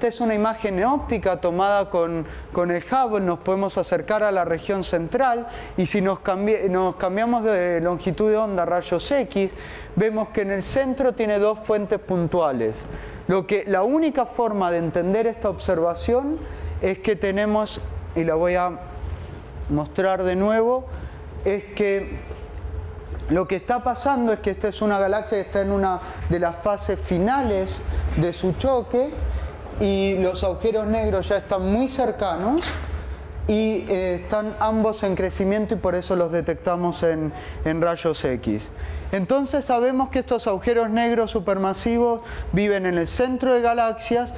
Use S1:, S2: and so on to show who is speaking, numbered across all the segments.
S1: esta es una imagen óptica tomada con el Hubble. Nos podemos acercar a la región central y si nos cambiamos de longitud de onda a rayos X, vemos que en el centro tiene dos fuentes puntuales. La única forma de entender esta observación es que tenemos, y la voy a mostrar de nuevo, es que lo que está pasando es que esta es una galaxia que está en una de las fases finales de su choque y los agujeros negros ya están muy cercanos y están ambos en crecimiento y por eso los detectamos en rayos X. Entonces sabemos que estos agujeros negros supermasivos viven en el centro de galaxias,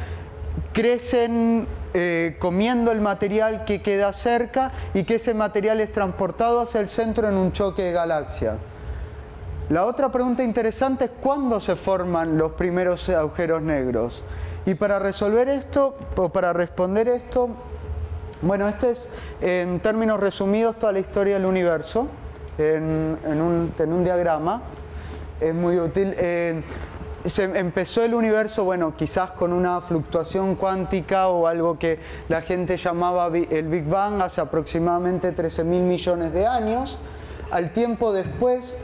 S1: crecen comiendo el material que queda cerca y que ese material es transportado hacia el centro en un choque de galaxias. La otra pregunta interesante es ¿cuándo se forman los primeros agujeros negros? Y para resolver esto, o para responder esto, bueno, este es en términos resumidos toda la historia del universo, en un diagrama. Es muy útil. Se empezó el universo, bueno, quizás con una fluctuación cuántica o algo que la gente llamaba el Big Bang hace aproximadamente 13.000 millones de años. Al tiempo después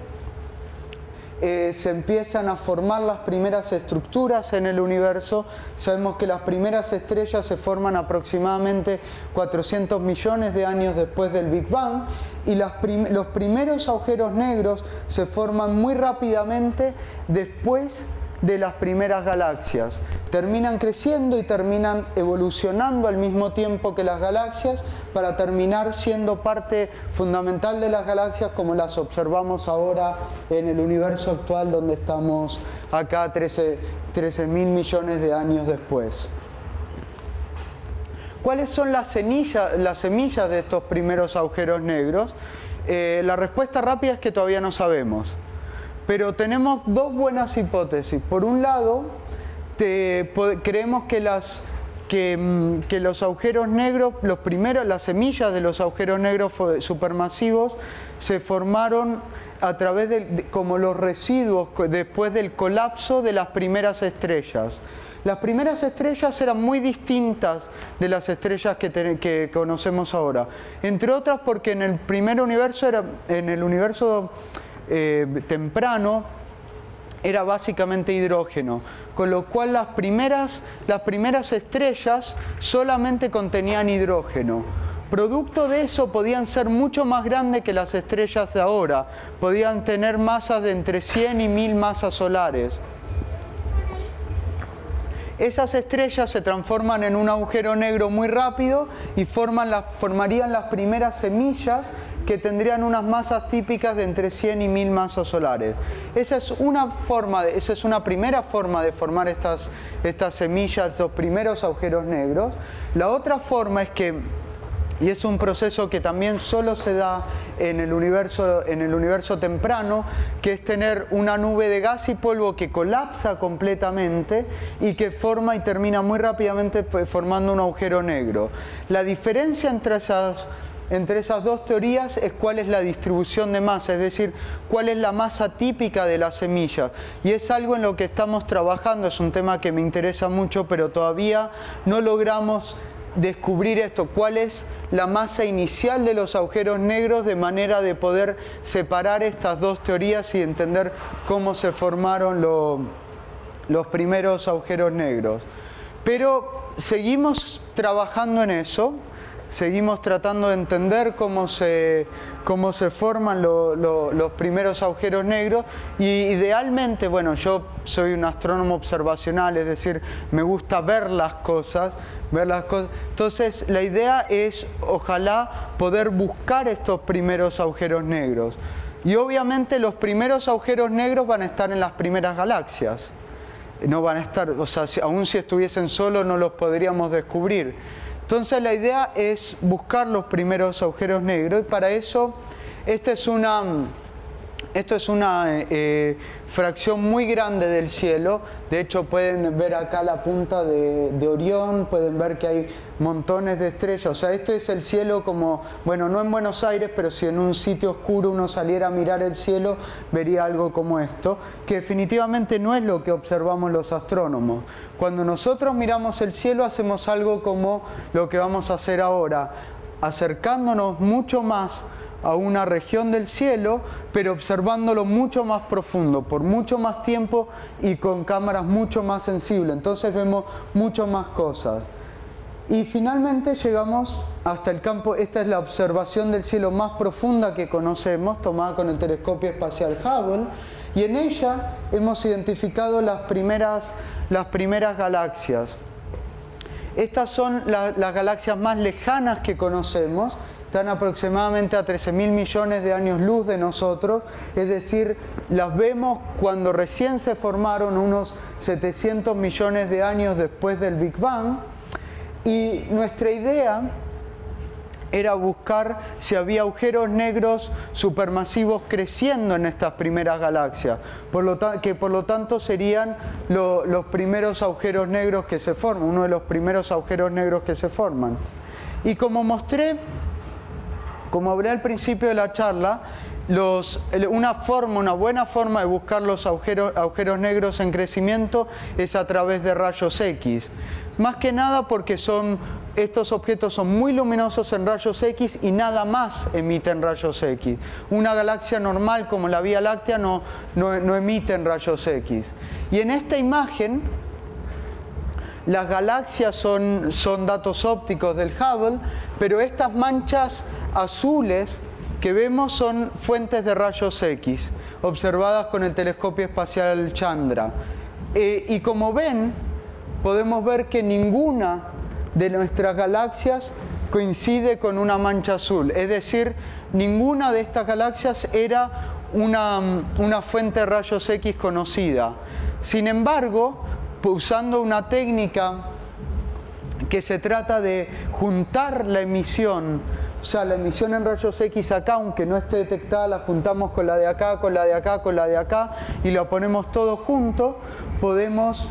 S1: se empiezan a formar las primeras estructuras en el universo. Sabemos que las primeras estrellas se forman aproximadamente 400 millones de años después del Big Bang y los primeros agujeros negros se forman muy rápidamente después de las primeras galaxias. Terminan creciendo y terminan evolucionando al mismo tiempo que las galaxias para terminar siendo parte fundamental de las galaxias como las observamos ahora en el universo actual donde estamos acá 13.000 millones de años después. ¿Cuáles son las semillas de estos primeros agujeros negros? La respuesta rápida es que todavía no sabemos. Pero tenemos dos buenas hipótesis. Por un lado, creemos que los agujeros negros, las semillas de los agujeros negros supermasivos se formaron a través como los residuos después del colapso de las primeras estrellas. Las primeras estrellas eran muy distintas de las estrellas que conocemos ahora. Entre otras porque en el primer universo, en el universo temprano, era básicamente hidrógeno, con lo cual las primeras estrellas solamente contenían hidrógeno. Producto de eso podían ser mucho más grandes que las estrellas de ahora, podían tener masas de entre 100 y 1000 masas solares. Esas estrellas se transforman en un agujero negro muy rápido y formarían las primeras semillas que tendrían unas masas típicas de entre 100 y 1000 masas solares. Esa es una primera forma de formar estas semillas, estos primeros agujeros negros. La otra forma es que, y es un proceso que también solo se da en el universo temprano, que es tener una nube de gas y polvo que colapsa completamente y que forma y termina muy rápidamente formando un agujero negro. La diferencia entre esas dos teorías es cuál es la distribución de masa, es decir, cuál es la masa típica de las semillas. Y es algo en lo que estamos trabajando, es un tema que me interesa mucho, pero todavía no logramos descubrir esto, cuál es la masa inicial de los agujeros negros, de manera de poder separar estas dos teorías y entender cómo se formaron los primeros agujeros negros. Pero seguimos trabajando en eso, seguimos tratando de entender cómo se forman los primeros agujeros negros y idealmente, bueno, yo soy un astrónomo observacional, es decir, me gusta ver las cosas. Entonces la idea es, ojalá, poder buscar estos primeros agujeros negros. Y obviamente los primeros agujeros negros van a estar en las primeras galaxias. No van a estar, o sea, aún si estuviesen solos no los podríamos descubrir. Entonces la idea es buscar los primeros agujeros negros y para eso esta es una Esto es una fracción muy grande del cielo. De hecho, pueden ver acá la punta de Orión, pueden ver que hay montones de estrellas. O sea, esto es el cielo como, bueno, no en Buenos Aires, pero si en un sitio oscuro uno saliera a mirar el cielo, vería algo como esto, que definitivamente no es lo que observamos los astrónomos. Cuando nosotros miramos el cielo, hacemos algo como lo que vamos a hacer ahora, acercándonos mucho más a una región del cielo, pero observándolo mucho más profundo, por mucho más tiempo y con cámaras mucho más sensibles. Entonces vemos mucho más cosas. Y finalmente llegamos hasta el campo. Esta es la observación del cielo más profunda que conocemos, tomada con el telescopio espacial Hubble, y en ella hemos identificado las primeras galaxias. Estas son las galaxias más lejanas que conocemos. Están aproximadamente a 13.000 millones de años luz de nosotros, es decir, las vemos cuando recién se formaron, unos 700 millones de años después del Big Bang, y nuestra idea era buscar si había agujeros negros supermasivos creciendo en estas primeras galaxias, que por lo tanto serían los primeros agujeros negros que se forman, uno de los primeros agujeros negros que se forman. Y como hablé al principio de la charla, una buena forma de buscar los agujeros negros en crecimiento es a través de rayos X. Más que nada porque estos objetos son muy luminosos en rayos X y nada más emiten rayos X. Una galaxia normal como la Vía Láctea no emite rayos X. Y en esta imagen, las galaxias son datos ópticos del Hubble, pero estas manchas azules que vemos son fuentes de rayos X, observadas con el telescopio espacial Chandra. Y como ven, podemos ver que ninguna de nuestras galaxias coincide con una mancha azul. Es decir, ninguna de estas galaxias era una fuente de rayos X conocida. Sin embargo, usando una técnica que se trata de juntar la emisión, o sea, la emisión en rayos X acá, aunque no esté detectada, la juntamos con la de acá, con la de acá, con la de acá, y lo ponemos todo junto, podemos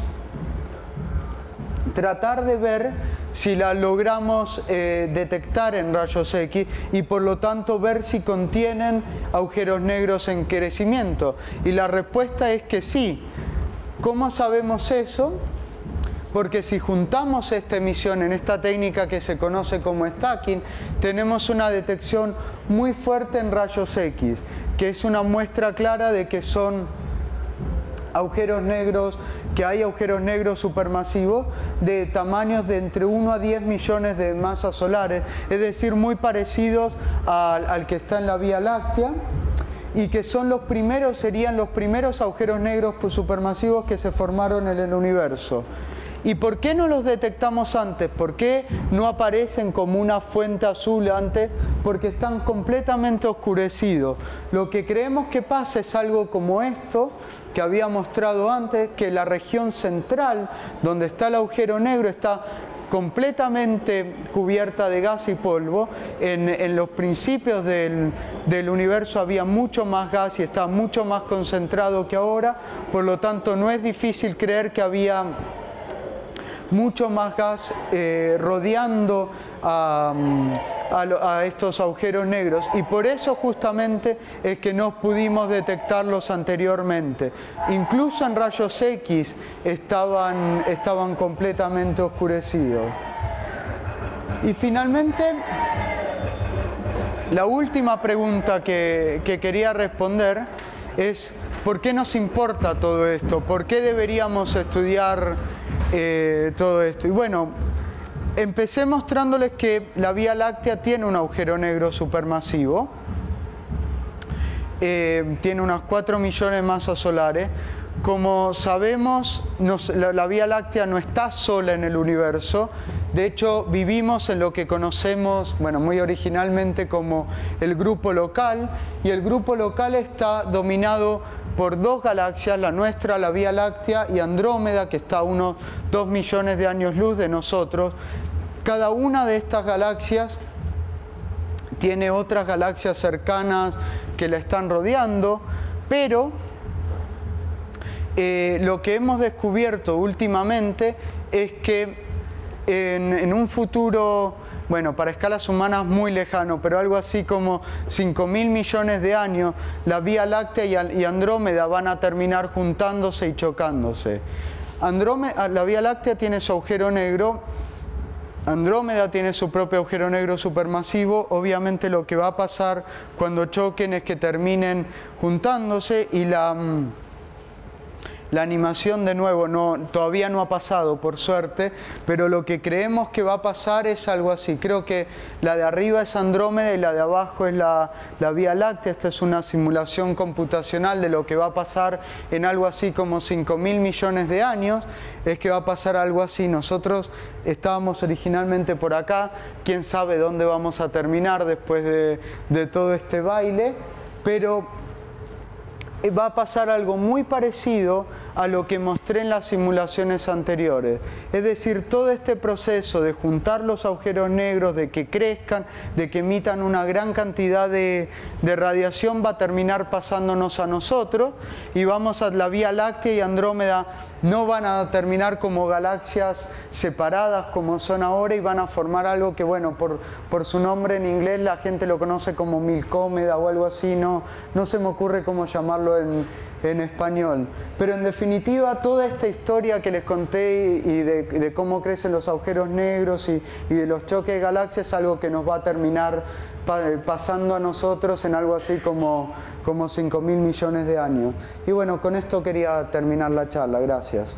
S1: tratar de ver si la logramos detectar en rayos X y por lo tanto ver si contienen agujeros negros en crecimiento. Y la respuesta es que sí. ¿Cómo sabemos eso? Porque si juntamos esta emisión en esta técnica que se conoce como stacking, tenemos una detección muy fuerte en rayos X, que es una muestra clara de que son agujeros negros, que hay agujeros negros supermasivos de tamaños de entre 1 a 10 millones de masas solares, es decir, muy parecidos al que está en la Vía Láctea, y que serían los primeros agujeros negros supermasivos que se formaron en el universo. ¿Y por qué no los detectamos antes? ¿Por qué no aparecen como una fuente azul antes? Porque están completamente oscurecidos. Lo que creemos que pasa es algo como esto, que había mostrado antes, que la región central, donde está el agujero negro, está completamente cubierta de gas y polvo. En los principios del universo había mucho más gas y estaba mucho más concentrado que ahora, por lo tanto no es difícil creer que había mucho más gas rodeando a estos agujeros negros, y por eso justamente es que no pudimos detectarlos anteriormente. Incluso en rayos X estaban completamente oscurecidos. Y finalmente, la última pregunta que quería responder es: ¿por qué nos importa todo esto? ¿Por qué deberíamos estudiar todo esto? Y bueno, empecé mostrándoles que la Vía Láctea tiene un agujero negro supermasivo, tiene unas 4 millones de masas solares. Como sabemos, la Vía Láctea no está sola en el universo. De hecho, vivimos en lo que conocemos, bueno, muy originalmente como el grupo local, y el grupo local está dominado por dos galaxias, la nuestra, la Vía Láctea, y Andrómeda, que está a unos 2 millones de años luz de nosotros. Cada una de estas galaxias tiene otras galaxias cercanas que la están rodeando. pero lo que hemos descubierto últimamente es que en un futuro, bueno, para escalas humanas muy lejano, pero algo así como 5.000 millones de años, la Vía Láctea y Andrómeda van a terminar juntándose y chocándose. La Vía Láctea tiene su agujero negro, Andrómeda tiene su propio agujero negro supermasivo. Obviamente lo que va a pasar cuando choquen es que terminen juntándose y la animación de nuevo todavía no ha pasado, por suerte, pero lo que creemos que va a pasar es algo así. Creo que la de arriba es Andrómeda y la de abajo es la Vía Láctea. Esta es una simulación computacional de lo que va a pasar en algo así como 5.000 millones de años. Es que va a pasar algo así. Nosotros estábamos originalmente por acá. Quién sabe dónde vamos a terminar después de todo este baile, pero va a pasar algo muy parecido a lo que mostré en las simulaciones anteriores. Es decir, todo este proceso de juntar los agujeros negros, de que crezcan, de que emitan una gran cantidad de radiación, va a terminar pasándonos a nosotros y la Vía Láctea y Andrómeda no van a terminar como galaxias separadas como son ahora y van a formar algo que, bueno, por su nombre en inglés la gente lo conoce como Milcómeda o algo así, no se me ocurre cómo llamarlo en español. Pero en definitiva, toda esta historia que les conté y de cómo crecen los agujeros negros y de los choques de galaxias es algo que nos va a terminar pasando a nosotros en algo así como 5.000 millones de años. Y bueno, con esto quería terminar la charla. Gracias.